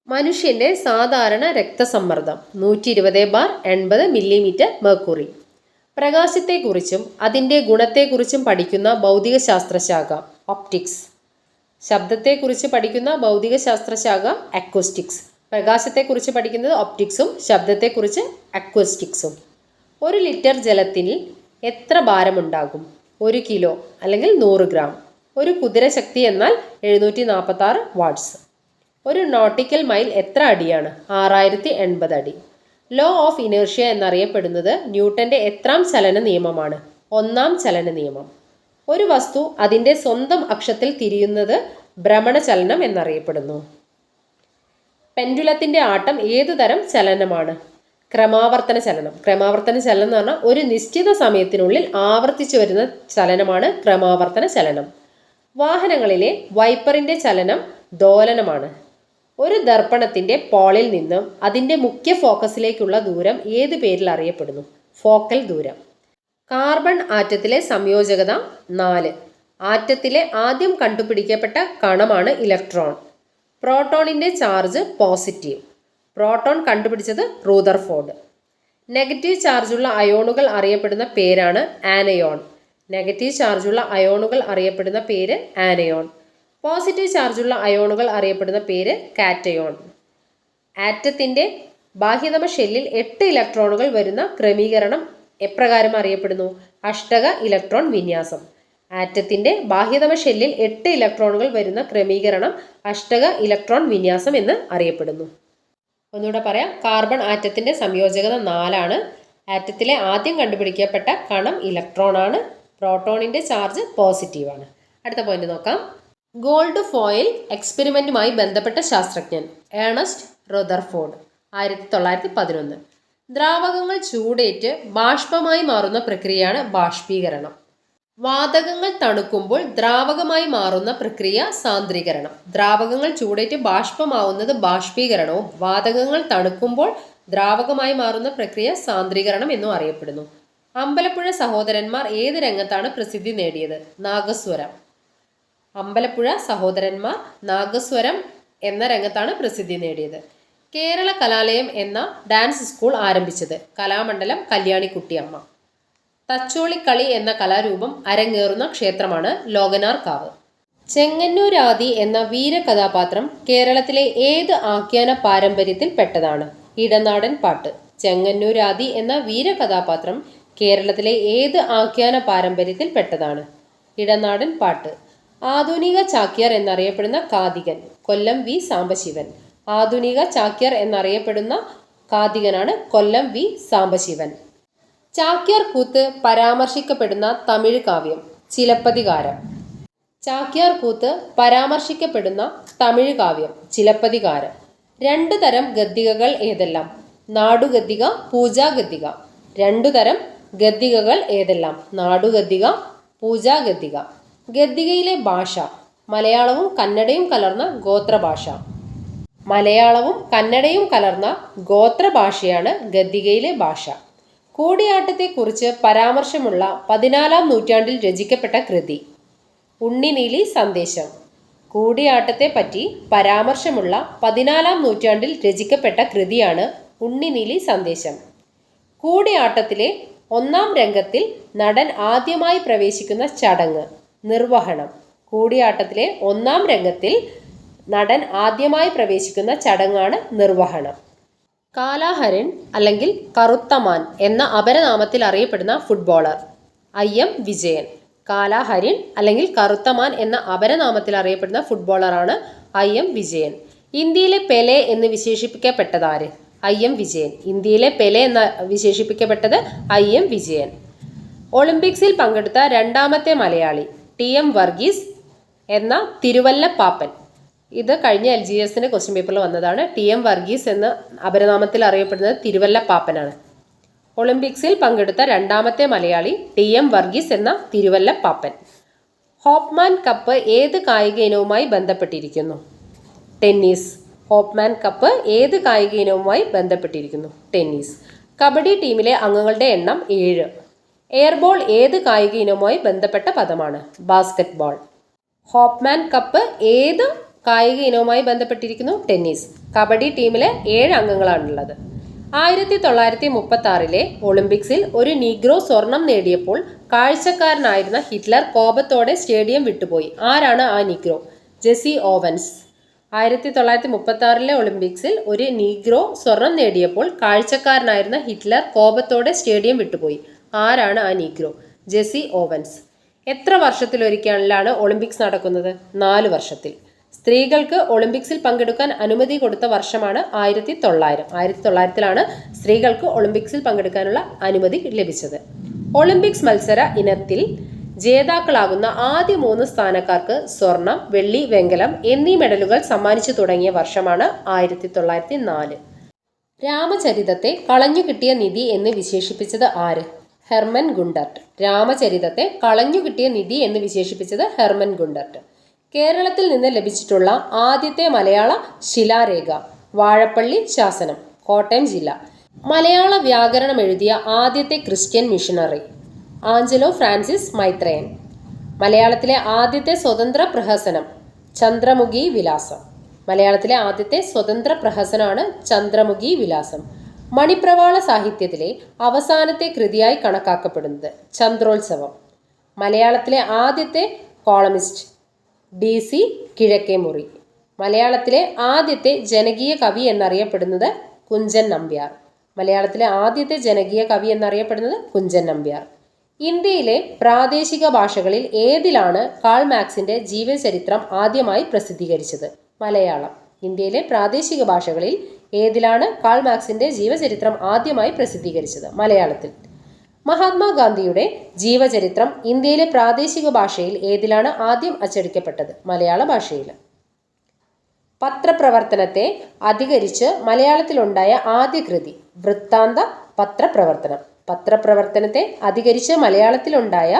മനുഷ്യൻ്റെ സാധാരണ രക്തസമ്മർദ്ദം 120/80 മില്ലിമീറ്റർ മെർക്കുറി. പ്രകാശത്തെക്കുറിച്ചും അതിൻ്റെ ഗുണത്തെക്കുറിച്ചും പഠിക്കുന്ന ഭൗതികശാസ്ത്രശാഖ ഒപ്റ്റിക്സ്. ശബ്ദത്തെക്കുറിച്ച് പഠിക്കുന്ന ഭൗതികശാസ്ത്രശാഖ അക്വസ്റ്റിക്സ്. പ്രകാശത്തെക്കുറിച്ച് പഠിക്കുന്നത് ഒപ്റ്റിക്സും ശബ്ദത്തെക്കുറിച്ച് അക്വസ്റ്റിക്സും. 1 ലിറ്റർ ജലത്തിൽ എത്ര ഭാരമുണ്ടാകും? 1 കിലോ അല്ലെങ്കിൽ 100 ഗ്രാം. ഒരു കുതിരശക്തി എന്നാൽ 746 വാട്ട്സ്. ഒരു നോട്ടിക്കൽ മൈൽ എത്ര അടിയാണ്? 6080 അടി. ലോ ഓഫ് ഇനേർഷ്യ എന്നറിയപ്പെടുന്നത് ന്യൂട്ടൻ്റെ എത്രാം ചലന നിയമമാണ്? 1-ാം ചലന നിയമം. ഒരു വസ്തു അതിൻ്റെ സ്വന്തം അക്ഷത്തിൽ തിരിയുന്നത് ഭ്രമണചലനം എന്നറിയപ്പെടുന്നു. പെൻഡുലത്തിൻ്റെ ആട്ടം ഏതു തരം ചലനമാണ്? ക്രമാവർത്തന ചലനം. ക്രമാവർത്തന ചലനം എന്ന് പറഞ്ഞാൽ ഒരു നിശ്ചിത സമയത്തിനുള്ളിൽ ആവർത്തിച്ചു വരുന്ന ചലനമാണ് ക്രമാവർത്തന ചലനം. വാഹനങ്ങളിലെ വൈപ്പറിൻ്റെ ചലനം ദോലനമാണ്. ഒരു ദർപ്പണത്തിൻ്റെ പോളിൽ നിന്നും അതിൻ്റെ മുഖ്യ ഫോക്കസിലേക്കുള്ള ദൂരം ഏത് പേരിൽ അറിയപ്പെടുന്നു? ഫോക്കൽ ദൂരം. കാർബൺ ആറ്റത്തിലെ സംയോജകത 4. ആറ്റത്തിലെ ആദ്യം കണ്ടുപിടിക്കപ്പെട്ട കണമാണ് ഇലക്ട്രോൺ. പ്രോട്ടോണിൻ്റെ ചാർജ് പോസിറ്റീവ്. പ്രോട്ടോൺ കണ്ടുപിടിച്ചത് റൂദർഫോർഡ്. നെഗറ്റീവ് ചാർജുള്ള അയോണുകൾ അറിയപ്പെടുന്ന പേരാണ് ആനയോൺ. നെഗറ്റീവ് ചാർജുള്ള അയോണുകൾ അറിയപ്പെടുന്ന പേര് ആനയോൺ. പോസിറ്റീവ് ചാർജുള്ള അയോണുകൾ അറിയപ്പെടുന്ന പേര് കാറ്റയോൺ. ആറ്റത്തിൻ്റെ ബാഹ്യതമ ഷെല്ലിൽ 8 ഇലക്ട്രോണുകൾ വരുന്ന ക്രമീകരണം എപ്രകാരം അറിയപ്പെടുന്നു? അഷ്ടക ഇലക്ട്രോൺ വിന്യാസം. ആറ്റത്തിൻ്റെ ബാഹ്യതമ ഷെല്ലിൽ 8 ഇലക്ട്രോണുകൾ വരുന്ന ക്രമീകരണം അഷ്ടക ഇലക്ട്രോൺ വിന്യാസം എന്ന് അറിയപ്പെടുന്നു. ഒന്നുകൂടെ പറയാം, കാർബൺ ആറ്റത്തിൻ്റെ സംയോജകത 4. ആറ്റത്തിലെ ആദ്യം കണ്ടുപിടിക്കപ്പെട്ട കണം ഇലക്ട്രോൺ ആണ്. പ്രോട്ടോണിൻ്റെ ചാർജ് പോസിറ്റീവാണ്. അടുത്ത പോയിന്റ് നോക്കാം. ഗോൾഡ് ഫോയിൽ എക്സ്പെരിമെൻറ്റുമായി ബന്ധപ്പെട്ട ശാസ്ത്രജ്ഞൻ ഏണസ്റ്റ് റദർഫോർഡ്. 1911. ദ്രാവകങ്ങൾ ചൂടേറ്റ് ബാഷ്പമായി മാറുന്ന പ്രക്രിയയാണ് ബാഷ്പീകരണം. വാതകങ്ങൾ തണുക്കുമ്പോൾ ദ്രാവകമായി മാറുന്ന പ്രക്രിയ സാന്ദ്രീകരണം. ദ്രാവകങ്ങൾ ചൂടേറ്റ് ബാഷ്പമാവുന്നത് ബാഷ്പീകരണവും വാതകങ്ങൾ തണുക്കുമ്പോൾ ദ്രാവകമായി മാറുന്ന പ്രക്രിയ സാന്ദ്രീകരണം എന്നും അറിയപ്പെടുന്നു. അമ്പലപ്പുഴ സഹോദരന്മാർ ഏത് രംഗത്താണ് പ്രസിദ്ധി നേടിയത്? നാഗസ്വരം. അമ്പലപ്പുഴ സഹോദരന്മാർ നാഗസ്വരം എന്ന രംഗത്താണ് പ്രസിദ്ധി നേടിയത്. കേരള കലാലയം എന്ന ഡാൻസ് സ്കൂൾ ആരംഭിച്ചത്? കലാമണ്ഡലം കല്യാണിക്കുട്ടിയമ്മ. തച്ചോളിക്കളി എന്ന കലാരൂപം അരങ്ങേറുന്ന ക്ഷേത്രമാണ് ലോകനാർക്കാവ്. ചെങ്ങന്നൂരാദി എന്ന വീരകഥാപാത്രം കേരളത്തിലെ ഏത് ആഖ്യാന പാരമ്പര്യത്തിൽ പെട്ടതാണ്? ഇടനാടൻ പാട്ട്. ചെങ്ങന്നൂരാദി എന്ന വീരകഥാപാത്രം കേരളത്തിലെ ഏത് ആഖ്യാന പാരമ്പര്യത്തിൽ പെട്ടതാണ്? ഇടനാടൻ പാട്ട്. ആധുനിക ചാക്യാർ എന്നറിയപ്പെടുന്ന കാതികൻ? കൊല്ലം വി സാംബശിവൻ. ആധുനിക ചാക്യാർ എന്നറിയപ്പെടുന്ന കാതികനാണ് കൊല്ലം വി സാംബശിവൻ. ചാക്യാർ കൂത്ത് പരാമർശിക്കപ്പെടുന്ന തമിഴ് കാവ്യം? ചിലപ്പതികാരം. ചാക്യാർ കൂത്ത് പരാമർശിക്കപ്പെടുന്ന തമിഴ് കാവ്യം? ചിലപ്പതികാരം. രണ്ടു തരം ഗദ്ദികകൾ ഏതെല്ലാം? നാടുഗദ്ദിക, പൂജാഗദ്ദിക. രണ്ടു തരം ഗദ്ദികകൾ ഏതെല്ലാം? നാടുഗദ്ദിക, പൂജാഗദ്ദിക. ഗദ്ദികയിലെ ഭാഷ? മലയാളവും കന്നഡയും കലർന്ന ഗോത്രഭാഷ. മലയാളവും കന്നഡയും കലർന്ന ഗോത്രഭാഷയാണ് ഗദ്ദികയിലെ ഭാഷ. കൂടിയാട്ടത്തെക്കുറിച്ച് പരാമർശമുള്ള 14-ാം നൂറ്റാണ്ടിൽ രചിക്കപ്പെട്ട കൃതി? ഉണ്ണിനീലി സന്ദേശം. കൂടിയാട്ടത്തെ പറ്റി പരാമർശമുള്ള 14-ാം നൂറ്റാണ്ടിൽ രചിക്കപ്പെട്ട കൃതിയാണ് ഉണ്ണിനീലി സന്ദേശം. കൂടിയാട്ടത്തിലെ 1-ാം രംഗത്തിൽ നടൻ ആദ്യമായി പ്രവേശിക്കുന്ന ചടങ്ങ്? നിർവഹണം. കൂടിയാട്ടത്തിലെ 1-ാം രംഗത്തിൽ നടൻ ആദ്യമായി പ്രവേശിക്കുന്ന ചടങ്ങാണ് നിർവഹണം. കാലാഹരൻ അല്ലെങ്കിൽ കറുത്തമാൻ എന്ന അപരനാമത്തിൽ അറിയപ്പെടുന്ന ഫുട്ബോളർ? IM വിജയൻ. കാലാഹരൻ അല്ലെങ്കിൽ കറുത്തമാൻ എന്ന അപരനാമത്തിൽ അറിയപ്പെടുന്ന ഫുട്ബോളറാണ് IM വിജയൻ. ഇന്ത്യയിലെ പെലെ എന്ന് വിശേഷിപ്പിക്കപ്പെട്ടതാര്? IM വിജയൻ. ഇന്ത്യയിലെ പെലെ എന്ന് വിശേഷിപ്പിക്കപ്പെട്ടത് IM വിജയൻ. ഒളിമ്പിക്സിൽ പങ്കെടുത്ത രണ്ടാമത്തെ മലയാളി? TM വർഗീസ് എന്ന തിരുവല്ലപ്പാപ്പൻ. ഇത് കഴിഞ്ഞ LGSന്റെ ക്വസ്റ്റ്യൻ പേപ്പറിൽ വന്നതാണ്. TM വർഗീസ് എന്ന അപരനാമത്തിൽ അറിയപ്പെടുന്നത് തിരുവല്ലപ്പാപ്പനാണ്. ഒളിമ്പിക്സിൽ പങ്കെടുത്ത രണ്ടാമത്തെ മലയാളി TM വർഗീസ് എന്ന തിരുവല്ലപ്പാപ്പൻ. ഹോപ്പ്മാൻ കപ്പ് ഏത് കായിക ഇനവുമായി ബന്ധപ്പെട്ടിരിക്കുന്നു? ടെന്നീസ്. ഹോപ്പ്മാൻ കപ്പ് ഏത് കായിക ഇനവുമായി ബന്ധപ്പെട്ടിരിക്കുന്നു? ടെന്നീസ്. കബഡി ടീമിലെ അംഗങ്ങളുടെ എണ്ണം 7. എയർബോൾ ഏത് കായിക ഇനവുമായി ബന്ധപ്പെട്ട പദമാണ്? ബാസ്കറ്റ്ബോൾ. ഹോപ്പ്മാൻ കപ്പ് ഏത് കായിക ഇനവുമായി ബന്ധപ്പെട്ടിരിക്കുന്നു? ടെന്നീസ്. കബഡി ടീമിലെ 7 അംഗങ്ങളാണുള്ളത്. 1936 ഒളിമ്പിക്സിൽ ഒരു നീഗ്രോ സ്വർണം നേടിയപ്പോൾ കാഴ്ചക്കാരനായിരുന്ന ഹിറ്റ്ലർ കോപത്തോടെ സ്റ്റേഡിയം വിട്ടുപോയി. ആരാണ് ആ നീഗ്രോ? ജെസി ഓവൻസ്. 1936 ഒളിമ്പിക്സിൽ ഒരു നീഗ്രോ സ്വർണം നേടിയപ്പോൾ കാഴ്ചക്കാരനായിരുന്ന ഹിറ്റ്ലർ കോപത്തോടെ സ്റ്റേഡിയം വിട്ടുപോയി. ആരാണ് ആ നീഗ്രോ? ജെസി ഓവൻസ്. എത്ര വർഷത്തിലൊരിക്കലാണ് ഒളിമ്പിക്സ് നടക്കുന്നത്? 4 വർഷത്തിൽ. സ്ത്രീകൾക്ക് ഒളിമ്പിക്സിൽ പങ്കെടുക്കാൻ അനുമതി കൊടുത്ത വർഷമാണ് 1900. 1900-ലാണ് സ്ത്രീകൾക്ക് ഒളിമ്പിക്സിൽ പങ്കെടുക്കാനുള്ള അനുമതി ലഭിച്ചത്. ഒളിമ്പിക്സ് മത്സര ഇനത്തിൽ ജേതാക്കളാകുന്ന ആദ്യ 3 സ്ഥാനക്കാർക്ക് സ്വർണം, വെള്ളി, വെങ്കലം എന്നീ മെഡലുകൾ സമ്മാനിച്ചു തുടങ്ങിയ വർഷമാണ് 1904. രാമചരിതത്തെ കളഞ്ഞുകിട്ടിയ നിധി എന്ന് വിശേഷിപ്പിച്ചത് ആര്? Hermann Gundert. രാമചരിതത്തെ കളഞ്ഞുകിട്ടിയ നിധി എന്ന് വിശേഷിപ്പിച്ചത് ഹെർമൻ ഗുണ്ടർട്ട്. കേരളത്തിൽ നിന്ന് ലഭിച്ചിട്ടുള്ള ആദ്യത്തെ മലയാള ശിലാരേഖ? വാഴപ്പള്ളി ശാസനം, കോട്ടയം ജില്ല. മലയാള വ്യാകരണം എഴുതിയ ആദ്യത്തെ Christian missionary? Angelo Francis Maitreyan. മലയാളത്തിലെ ആദ്യത്തെ സ്വതന്ത്ര പ്രഹസനം? ചന്ദ്രമുഖി വിലാസം. മലയാളത്തിലെ ആദ്യത്തെ സ്വതന്ത്ര പ്രഹസനമാണ് ചന്ദ്രമുഖി വിലാസം. മണിപ്രവാള സാഹിത്യത്തിലെ അവസാനത്തെ കൃതിയായി കണക്കാക്കപ്പെടുന്നത്? ചന്ദ്രോത്സവം. മലയാളത്തിലെ ആദ്യത്തെ കോളമിസ്റ്റ്? DC കിഴക്കേമുറി. മലയാളത്തിലെ ആദ്യത്തെ ജനകീയ കവി എന്നറിയപ്പെടുന്നത് കുഞ്ചൻ നമ്പ്യാർ. മലയാളത്തിലെ ആദ്യത്തെ ജനകീയ കവി എന്നറിയപ്പെടുന്നത് കുഞ്ചൻ നമ്പ്യാർ. ഇന്ത്യയിലെ പ്രാദേശിക ഭാഷകളിൽ ഏതിലാണ് കാൾ മാക്സിന്റെ ജീവചരിത്രം ആദ്യമായി പ്രസിദ്ധീകരിച്ചത്? മലയാളം. ഇന്ത്യയിലെ പ്രാദേശിക ഭാഷകളിൽ ഏതിലാണ് കാൾ മാക്സിന്റെ ജീവചരിത്രം ആദ്യമായി പ്രസിദ്ധീകരിച്ചത്? മലയാളത്തിൽ. മഹാത്മാഗാന്ധിയുടെ ജീവചരിത്രം ഇന്ത്യയിലെ പ്രാദേശിക ഭാഷയിൽ ഏതിലാണ് ആദ്യം അച്ചടിക്കപ്പെട്ടത്? മലയാള ഭാഷയിൽ. പത്രപ്രവർത്തനത്തെ അധികരിച്ച് മലയാളത്തിലുണ്ടായ ആദ്യ കൃതി? വൃത്താന്ത പത്രപ്രവർത്തനം. പത്രപ്രവർത്തനത്തെ അധികരിച്ച് മലയാളത്തിലുണ്ടായ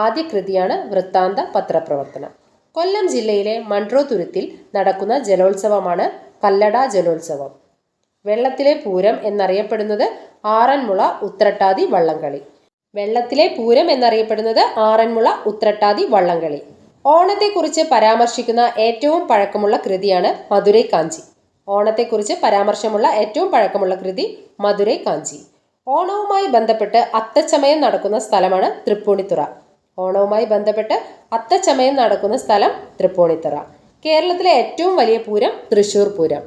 ആദ്യ കൃതിയാണ് വൃത്താന്ത പത്രപ്രവർത്തനം. കൊല്ലം ജില്ലയിലെ മൺട്രോ തുരുത്തിൽ നടക്കുന്ന ജലോത്സവമാണ് കല്ലട ജലോത്സവം. വെള്ളത്തിലെ പൂരം എന്നറിയപ്പെടുന്നത് ആറന്മുള ഉത്രട്ടാതി വള്ളംകളി. വെള്ളത്തിലെ പൂരം എന്നറിയപ്പെടുന്നത് ആറന്മുള ഉത്രട്ടാതി വള്ളംകളി. ഓണത്തെക്കുറിച്ച് പരാമർശിക്കുന്ന ഏറ്റവും പഴക്കമുള്ള കൃതിയാണ് മധുരൈ കാഞ്ചി. ഓണത്തെക്കുറിച്ച് പരാമർശമുള്ള ഏറ്റവും പഴക്കമുള്ള കൃതി മധുരൈ കാഞ്ചി. ഓണവുമായി ബന്ധപ്പെട്ട് അത്തച്ചമയം നടക്കുന്ന സ്ഥലമാണ് തൃപ്പൂണിത്തുറ. ഓണവുമായി ബന്ധപ്പെട്ട് അത്തച്ചമയം നടക്കുന്ന സ്ഥലം തൃപ്പൂണിത്തുറ. കേരളത്തിലെ ഏറ്റവും വലിയ പൂരം തൃശ്ശൂർ പൂരം.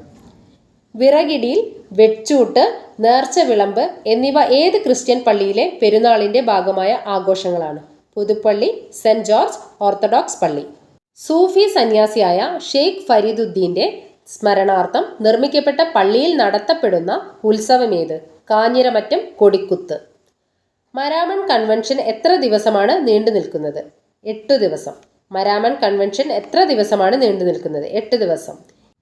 വിറകിടിയിൽ, വെച്ചൂട്ട്, നേർച്ച വിളമ്പ് എന്നിവ ഏത് ക്രിസ്ത്യൻ പള്ളിയിലെ പെരുന്നാളിൻ്റെ ഭാഗമായ ആഘോഷങ്ങളാണ്? പുതുപ്പള്ളി, സെന്റ് ജോർജ് ഓർത്തഡോക്സ് പള്ളി. സൂഫി സന്യാസിയായ ഷെയ്ഖ് ഫരീദുദ്ദീൻ്റെ സ്മരണാർത്ഥം നിർമ്മിക്കപ്പെട്ട പള്ളിയിൽ നടത്തപ്പെടുന്ന ഉത്സവമേത്? കാഞ്ഞിരമറ്റം കൊടിക്കുത്ത്. മരാമൺ കൺവെൻഷൻ എത്ര ദിവസമാണ് നീണ്ടു നിൽക്കുന്നത്? 8 ദിവസം. മരാമൺ കൺവെൻഷൻ എത്ര ദിവസമാണ് നീണ്ടു നിൽക്കുന്നത്? 8 ദിവസം.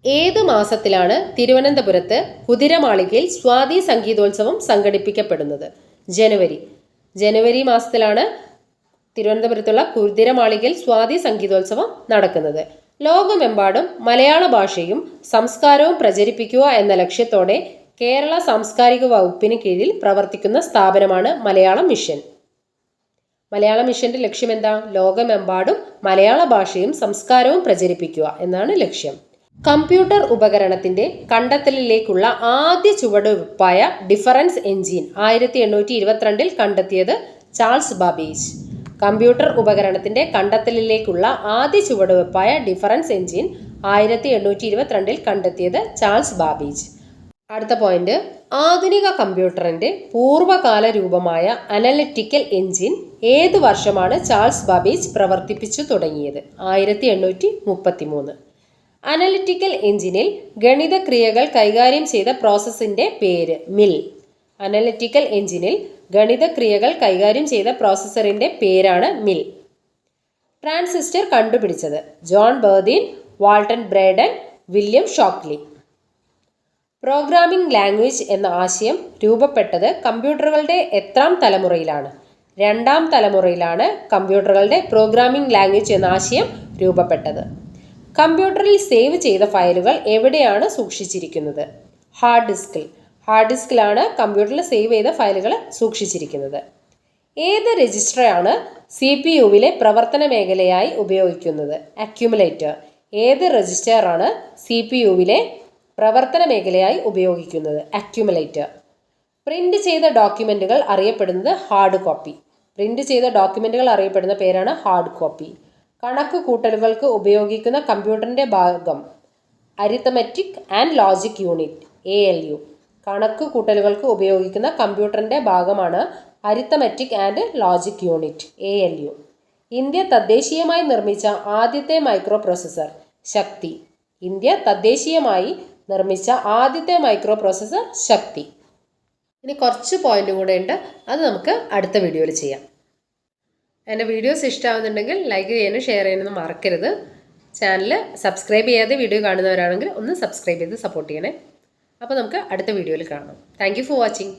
ഏത് മാസത്തിലാണ് തിരുവനന്തപുരത്ത് കുതിരമാളികയിൽ സ്വാതി സംഗീതോത്സവം സംഘടിപ്പിക്കപ്പെടുന്നത്? ജനുവരി. ജനുവരി മാസത്തിലാണ് തിരുവനന്തപുരത്തുള്ള കുതിരമാളികയിൽ സ്വാതി സംഗീതോത്സവം നടക്കുന്നത്. ലോകമെമ്പാടും മലയാള ഭാഷയും സംസ്കാരവും പ്രചരിപ്പിക്കുക എന്ന ലക്ഷ്യത്തോടെ കേരള സാംസ്കാരിക വകുപ്പിന് കീഴിൽ പ്രവർത്തിക്കുന്ന സ്ഥാപനമാണ് മലയാളം മിഷൻ. മലയാള മിഷന്റെ ലക്ഷ്യം എന്താ? ലോകമെമ്പാടും മലയാള ഭാഷയും സംസ്കാരവും പ്രചരിപ്പിക്കുക എന്നാണ് ലക്ഷ്യം. കമ്പ്യൂട്ടർ ഉപകരണത്തിന്റെ കണ്ടെത്തലിലേക്കുള്ള ആദ്യ ചുവടുവെപ്പായ ഡിഫറൻസ് എഞ്ചിൻ 1822 കണ്ടെത്തിയത് ചാൾസ് ബാബേജ്. കമ്പ്യൂട്ടർ ഉപകരണത്തിന്റെ കണ്ടെത്തലിലേക്കുള്ള ആദ്യ ചുവടുവെപ്പായ ഡിഫറൻസ് എഞ്ചിൻ 1822 കണ്ടെത്തിയത് ചാൾസ് ബാബേജ്. അടുത്ത പോയിന്റ്, ആധുനിക കമ്പ്യൂട്ടറിന്റെ പൂർവ്വകാല രൂപമായ അനലിറ്റിക്കൽ എഞ്ചിൻ ഏത് വർഷമാണ് ചാൾസ് ബാബേജ് പ്രവർത്തിപ്പിച്ചു തുടങ്ങിയത്? 1833. അനലിറ്റിക്കൽ എഞ്ചിനിൽ ഗണിതക്രിയകൾ കൈകാര്യം ചെയ്ത പ്രോസസ്സിന്റെ പേര് മിൽ. അനലിറ്റിക്കൽ എഞ്ചിനിൽ ഗണിതക്രിയകൾ കൈകാര്യം ചെയ്ത പ്രോസസ്സറിന്റെ പേരാണ് മിൽ. ട്രാൻസിസ്റ്റർ കണ്ടുപിടിച്ചത് John ബെർദീൻ, Walton ബ്രേഡൻ, William Shockley. Programming language എന്ന ആശയം രൂപപ്പെട്ടത് കമ്പ്യൂട്ടറുകളുടെ എത്രാം തലമുറയിലാണ്? 2ാം തലമുറയിലാണ് കമ്പ്യൂട്ടറുകളുടെ പ്രോഗ്രാമിംഗ് ലാംഗ്വേജ് എന്ന ആശയം രൂപപ്പെട്ടത്. കമ്പ്യൂട്ടറിൽ സേവ് ചെയ്ത ഫയലുകൾ എവിടെയാണ് സൂക്ഷിച്ചിരിക്കുന്നത്? ഹാർഡ് ഡിസ്കിൽ. ഹാർഡ് ഡിസ്കിലാണ് കമ്പ്യൂട്ടറിൽ സേവ് ചെയ്ത ഫയലുകൾ സൂക്ഷിച്ചിരിക്കുന്നത്. ഏത് രജിസ്റ്ററാണ് CPU-വിലെ പ്രവർത്തന മേഖലയായി ഉപയോഗിക്കുന്നത്? അക്യുമുലേറ്റർ. ഏത് രജിസ്റ്ററാണ് CPU-വിലെ പ്രവർത്തന മേഖലയായി ഉപയോഗിക്കുന്നത്? അക്യുമുലേറ്റർ. പ്രിന്റ് ചെയ്ത ഡോക്യുമെന്റുകൾ അറിയപ്പെടുന്നത് ഹാർഡ് കോപ്പി. പ്രിന്റ് ചെയ്ത ഡോക്യുമെന്റുകൾ അറിയപ്പെടുന്ന പേരാണ് ഹാർഡ് കോപ്പി. കണക്ക് കൂട്ടലുകൾക്ക് ഉപയോഗിക്കുന്ന കമ്പ്യൂട്ടറിന്റെ ഭാഗം arithmetic and logic unit ALU. കണക്ക് കൂട്ടലുകൾക്ക് ഉപയോഗിക്കുന്ന കമ്പ്യൂട്ടറിന്റെ ഭാഗമാണ് arithmetic and logic unit ALU. India തദ്ദേശീയമായി നിർമ്മിച്ച ആദ്യത്തെ മൈക്രോ പ്രോസസ്സർ ശക്തി. ഇന്ത്യ തദ്ദേശീയമായി നിർമ്മിച്ച ആദ്യത്തെ മൈക്രോ പ്രോസസ്സർ ശക്തി. ഇനി കുറച്ച് പോയിന്റ് കൂടെ ഉണ്ട്, അത് നമുക്ക് അടുത്ത വീഡിയോയിൽ ചെയ്യാം. എൻ്റെ വീഡിയോസ് ഇഷ്ടമാകുന്നുണ്ടെങ്കിൽ ലൈക്ക് ചെയ്യാനും ഷെയർ ചെയ്യാനൊന്നും മറക്കരുത്. ചാനൽ സബ്സ്ക്രൈബ് ചെയ്യാതെ വീഡിയോ കാണുന്നവരാണെങ്കിൽ ഒന്ന് സബ്സ്ക്രൈബ് ചെയ്ത് സപ്പോർട്ട് ചെയ്യണേ. അപ്പോൾ നമുക്ക് അടുത്ത വീഡിയോയിൽ കാണാം. Thank you for watching.